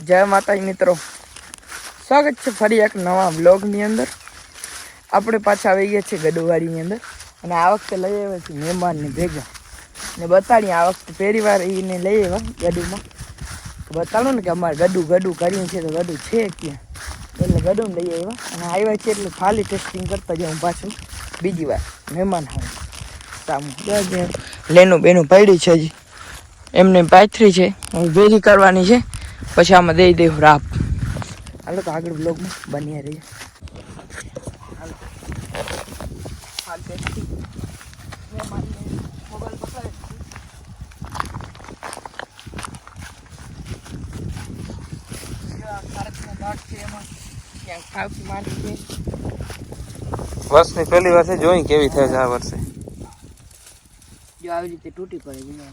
જય માતાજી મિત્રો, સ્વાગત છે ફરી એક નવા બ્લોગની અંદર. આપણે પાછા આવી ગયા છીએ ગડુવાડીની અંદર અને આ વખતે લઈ આવ્યા છીએ મહેમાનને ભેગા ને બતાડીએ. આ વખતે પહેલી વાર એને લઈ આવ્યા ગડુમાં. બતાડો ને કે અમારે ગડું કરીને છે તો ગડું છે ક્યાં, એટલે ગડું લઈ આવ્યા અને આવ્યા છે એટલે ખાલી ટેસ્ટિંગ કરતા જાઉં પાછું બીજી વાર મહેમાન હોય સામું લેનું બેનું પડી છે. હજી એમને પાથરી છે, ભેગી કરવાની છે, પછી આમાં દઈ દઉં રાપ. હાલો તો આગળ બ્લોગમાં બન્યા રહીએ. વર્ષની પહેલી વાર છે, જોઈ કેવી થાય છે આ વર્ષે. જો આવી રીતે તૂટી પડે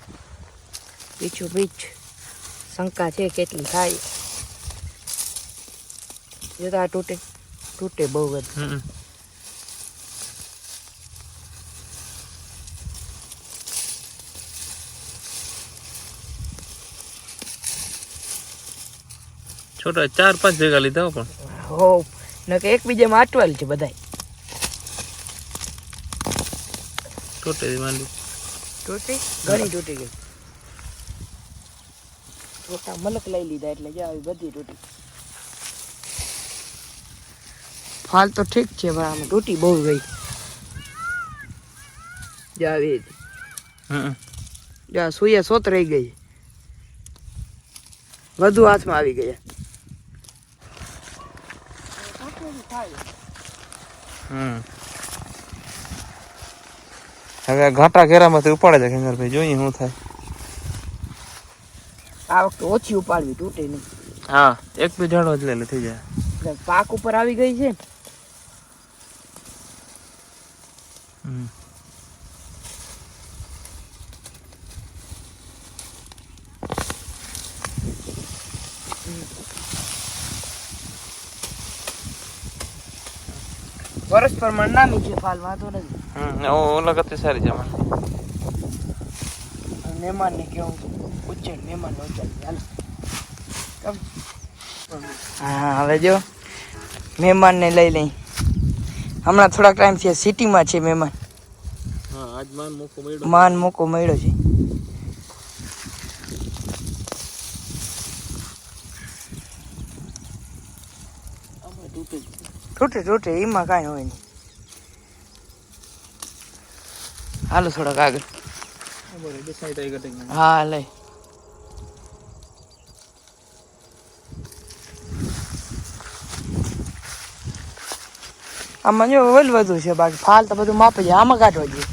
પીછું પીછ શંકા છે કેટલી થાય. જો તો આ તૂટે બહુ બધું. છોટા 4-5 ભેગા લીધા પણ હો ન કે એકબીજામાં આટવાલ છે બધા. તૂટી માંડી ઘણી તૂટી ગઈ. છોટા મલક લઈ લીધા એટલે જો આવી બધી તૂટી. ફાલ તો ઠીક છે પણ આમાં તૂટી બહુ ગઈ. જો આવી જો સુયા સોત રહી ગઈ, વધુ હાથમાં આવી ગયા. હવે આ ઘાટા ઘેરામાંથી ઉપાડે છે ખેંગરભાઈ, જોઈએ શું થાય. આ વખતે ઓછી ઉપાડવી, તૂટે નહીં. હા, એક બે ઝાડો જ લે થઈ જાય. પાક ઉપર આવી ગઈ છે. વર્ષ પ્રમાણ નામી છે ફાલ, વાંધો નથી. ઓલા કરતી સારી છે મહેમાનને કેવું ઉચ્ચેર મહેમાનને ઉચ્ચેર. હા હવે જો મહેમાનને લઈ લઈ. હમણાં થોડાક ટાઈમથી સિટીમાં છે મહેમાન. માન મોકો મળ્યો છે. તૂટે એમાં કાંઈ હોય નહીં. હાલો થોડાક આગળ. હા લઈ. આમાં જો વલ વધુ છે, બાકી ફાલ તો બધું માપે છે. આમાં કાઢવા જોઈએ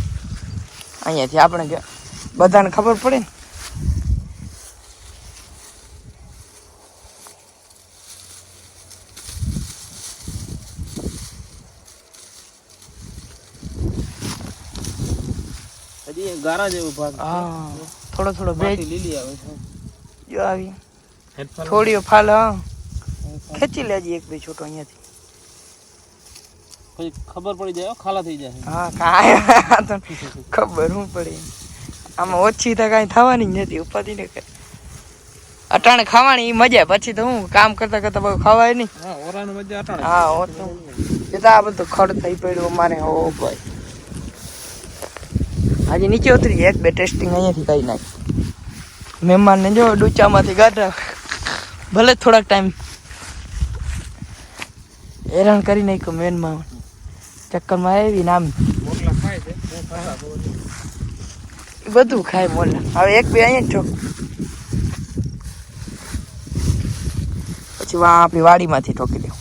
અહીંયાથી, આપણે બધાને ખબર પડે ને. ગારા જેવો ભાગ. હા, થોડો ભેજ લીલી આવે છે. જો આવી થોડીઓ ફાલ. હા, ખેંચી લેજી એક બે છોટો અહીંયાથી. પછી ખબર પડી જાય, ખાલા થઈ જાય. હા કાંઈ તો ખબર શું પડી. આમાં ઓછી તો કાંઈ થવાની જ નથી. ઉપાધિ ને કઈ અટાણે ખાવાની મજા, પછી તો હું કામ કરતા કરતા બધું ખવાય નહીં. હા હોતું આ બધું ખડ થઈ પડ્યું અમારે. હો ભાઈ આજે નીચે ઉતરી એક બે ટેસ્ટિંગ અહીંયાથી કરી નાખી. મહેમાનને જો ડૂચામાંથી ગાઢા, ભલે થોડાક ટાઈમ હેરાન કરી નાખ્યું. મેનમાં ચક્કરમાં આવી નામ બધું ખાય મોલા. હવે એક બે અહીંયા જ છો, પછી આપણી વાડીમાંથી ઠોકી દેવું.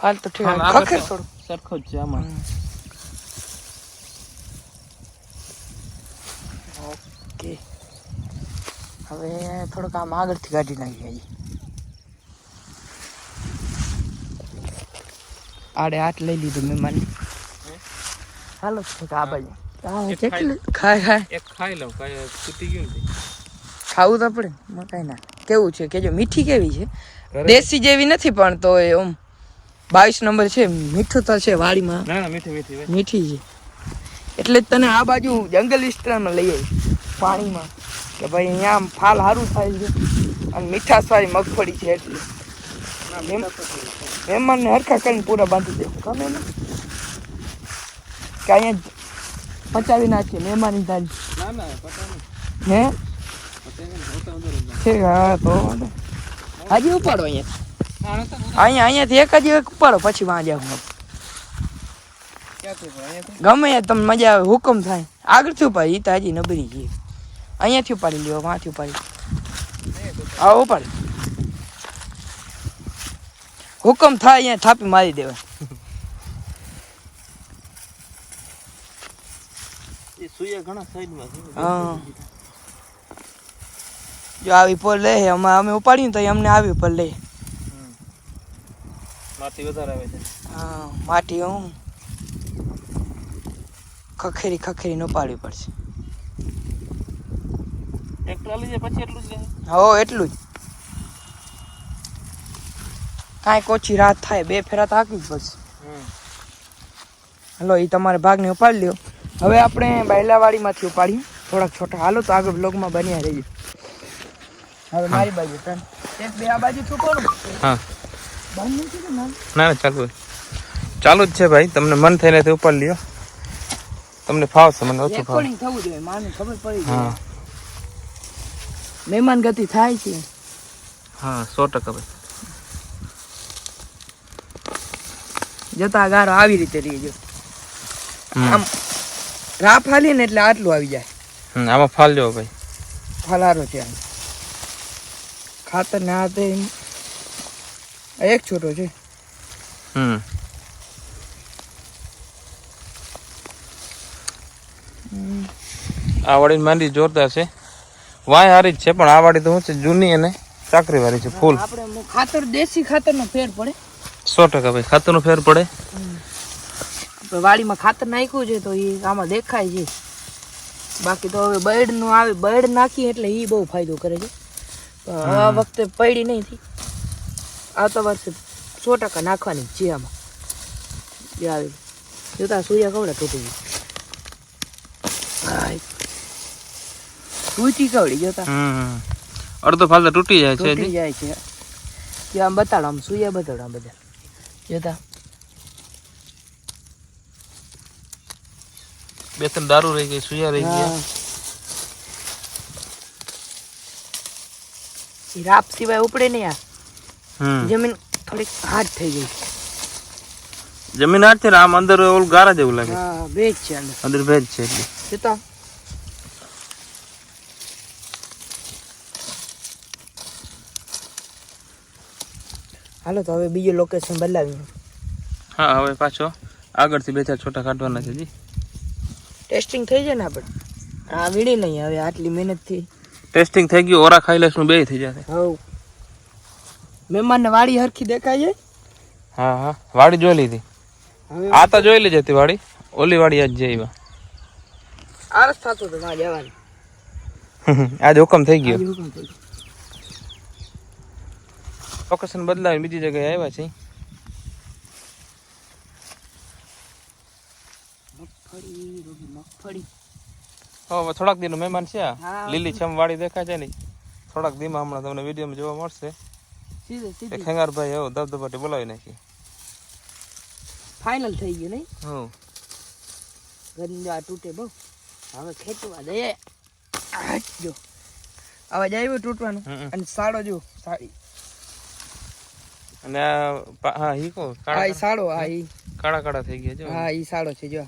ફાલ તો ઠીક ખખે થોડું સરખો જ છે આમાં. ઓકે, હવે થોડુંક આમ આગળથી કાઢી નાખીએ. આડે હાથ લઈ લીધું મહેમાન. હાલો આ બાજુ ખાય એક ખાઈ લઉં, કાંઈ તૂટી ગયું. ખાવું તો પડે, કઈ ના. કેવું છે કે જો મીઠી કેવી છે દેશી જેવી નથી પણ તો એમ 22 નંબર છે મીઠું તો છે વાડીમાં ના મીઠી મીઠી છે એટલે જ તને આ બાજુ જંગલ વિસ્તારમાં લઈ આવી પાણીમાં કે ભાઈ અહીંયા આમ ફાલ સારું થાય છે અને મીઠાશ વાળી મગફળી છે એટલે મહેમાનને હરખા કરીને પૂરા બાંધી દે ગમે ને કે અહીંયા પચાવી નાખીએ મહેમાની તારી હે છે હા તો હજી ઉપાડો અહીંયાથી એક જ એક ઉપાડો પછી વાં જાવ ગમે તમને મજા આવે હુકમ થાય આગળથી ઉપાડી તો હજી નબળી છે અહીંયાથી ઉપાડી લ્યો વાંથી ઉપાડી હા ઉપાડી હુકમ થાય અહીંયા થાપી મારી દેવાય હા જો આવી પર લે અમે ઉપાડ્યું તો અમને આવી પર લે માટી વધારે આવે છે હા માટી હું ખખેરી ઉપાડવી પડશે એક ટ્રોલી છે પછી એટલું જ લે હો એટલું જ કાંઈક ઓછી રાત થાય 2 ફેરા તો હાંકવી જ પડશે હલો એ તમારે ભાગને ઉપાડી લ્યો હવે આપણે બાયલાવાડીમાંથી ઉપાડીએ થોડાક છોટા હાલો તો આગળ બ્લોગમાં બન્યા રહીએ હવે મારી બાજુ તને એક બે આ બાજુ છૂટોનું હા બંધ નથી કે ના ના ચાલુ જ છે ભાઈ તમને મન થઈને તે ઉપર લ્યો તમને ફાવશે મને ઓછું ફાવે રેકોર્ડિંગ થવું જોઈએ માને ખબર પડી હા જાય મહેમાન ગતિ થાય છે હા 100% ભાઈ જતા ગારો આવી રીતે રહી જો આમ રાફ હાલી ને એટલે આટલું આવી જાય આમાં ફાલ જો ભાઈ ફલારો છે આમ ખાતર ના હાથે એક છોટો છે આ વાડી માંડી જોરદાર છે વાય હારી જ છે પણ આ વાડી તો શું છે જૂની અને ચાકરી વાળી છે ફૂલ આપણે ખાતર દેશી ખાતરનો ફેર પડે 100% ભાઈ ખાતરનો ફેર પડે વાડીમાં ખાતર નાખ્યું છે તો એ આમાં દેખાય છે બાકી તો હવે બળનું આવે બળ નાખી એટલે એ બહુ ફાયદો કરે છે આ વખતે પડી નહીં થી આવતા વર્ષે 100% નાખવાની છે આમાં જે આવે જોતા સૂર્યા કવડા તૂટી ગઈ તૂટી કવડી જોતા અડધો ફાલ તો તૂટી જાય છે તૂટી જાય છે કે આમ બતાડો આમ સૂર્યા બતાડો આમ બધા જોતા 2-3 દારૂ રહી ગઈ સુયા રહી ગયા રાપ સિવાય ઉપડે નહીં આ જમીન થોડીક હાર્ડ થઈ ગઈ જમીન હાર્ડ છે આમ અંદર ઓલ ગારા જેવું લાગે હા ભેજ છે અંદર ભેજ છે એટલે જોતા હાલો તો હવે બીજું લોકેશન બદલાવ્યું હા હવે પાછો આગળથી 2-4 છોટા કાઢવાના છે જી ટેસ્ટિંગ થઈ જાય ને આપણે આ વીડી નહીં હવે આટલી મહેનતથી ટેસ્ટિંગ થઈ ગયું ઓરા ખાઈ લેશું બે થઈ જશે હવ મહેમાનને વાડી હરખી દેખાય છે હા વાડી જોઈ લીધી આ તો જોઈ લીધી હતી વાડી ઓલી વાડી આજ જઈ આરસ થતું તો ના જવાનું આજ હુકમ થઈ ગયો લોકેશન બદલાવી બીજી જગ્યાએ આવ્યા છે મગફળી હવે થોડાક દિનનો મહેમાન છે લીલી છમ વાડી દેખાય છે ને થોડાક દીમાં હમણાં તમને વિડીયોમાં જોવા મળશે એક ખેંગારભાઈ એવો ધબધબાટી બોલાવી નાખી ફાઇનલ થઈ ગયું નહીં હમ ગંદા તૂટે બહુ હવે ખેંચવા દે જો અવાજ આવ્યો તૂટવાનું અને સાડો જો સાડી અને હા ઈ કો આ સાડો આ ઈ કાળા થઈ ગયા જો હા ઈ સાડો છે જો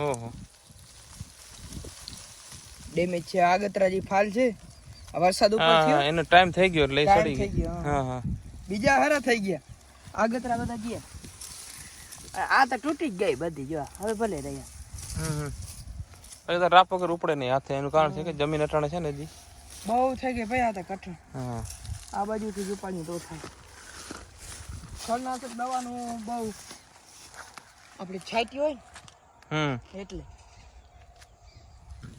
ઓહો ડેમેજ છે આગતરા જે ફાલ છે વરસાદ ઉપર થયો એનો ટાઈમ થઈ ગયો એટલે સડી થઈ ગયો હા બીજા હારા થઈ ગયા આગતરા બધા ગયા આ તો તૂટી જ ગઈ બધી જો હવે ભલે રહ્યા હવે તો રાપ વગર ઉપડે નહીં હાથે એનું કારણ છે કે જમીન અટાણે છે ને જી બહુ થઈ ગઈ ભાઈ આ તો કઠણ હા આ બાજુથી ઉપાડી તો થાય ખરનાશક દવાનું બહુ આપણે છાંટી હોય એટલે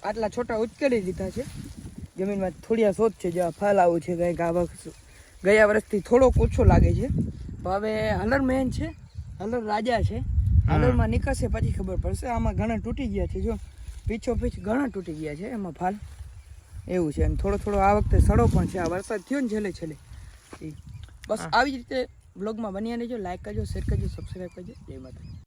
આટલા છોટા ઉચકેલી દીધા છે જમીનમાં થોડી આ શોધ છે જે ફળ આવું છે કંઈક આ વખત ગયા વર્ષથી થોડોક ઓછો લાગે છે. હવે હલર મેન છે, હલર રાજા છે. હલરમાં નીકળશે પછી ખબર પડશે. આમાં ઘણા તૂટી ગયા છે, જો પીછો પીછ ઘણા તૂટી ગયા છે એમાં ફાલ એવું છે. અને થોડો થોડો આ વખતે સડો પણ છે. આ વરસાદ થયો ને છેલ્લે બસ આવી જ રીતે બ્લોગમાં બન્યા રહેજો. લાઈક કરજો, શેર કરજો, સબસ્ક્રાઈબ કરજો. જય માતા.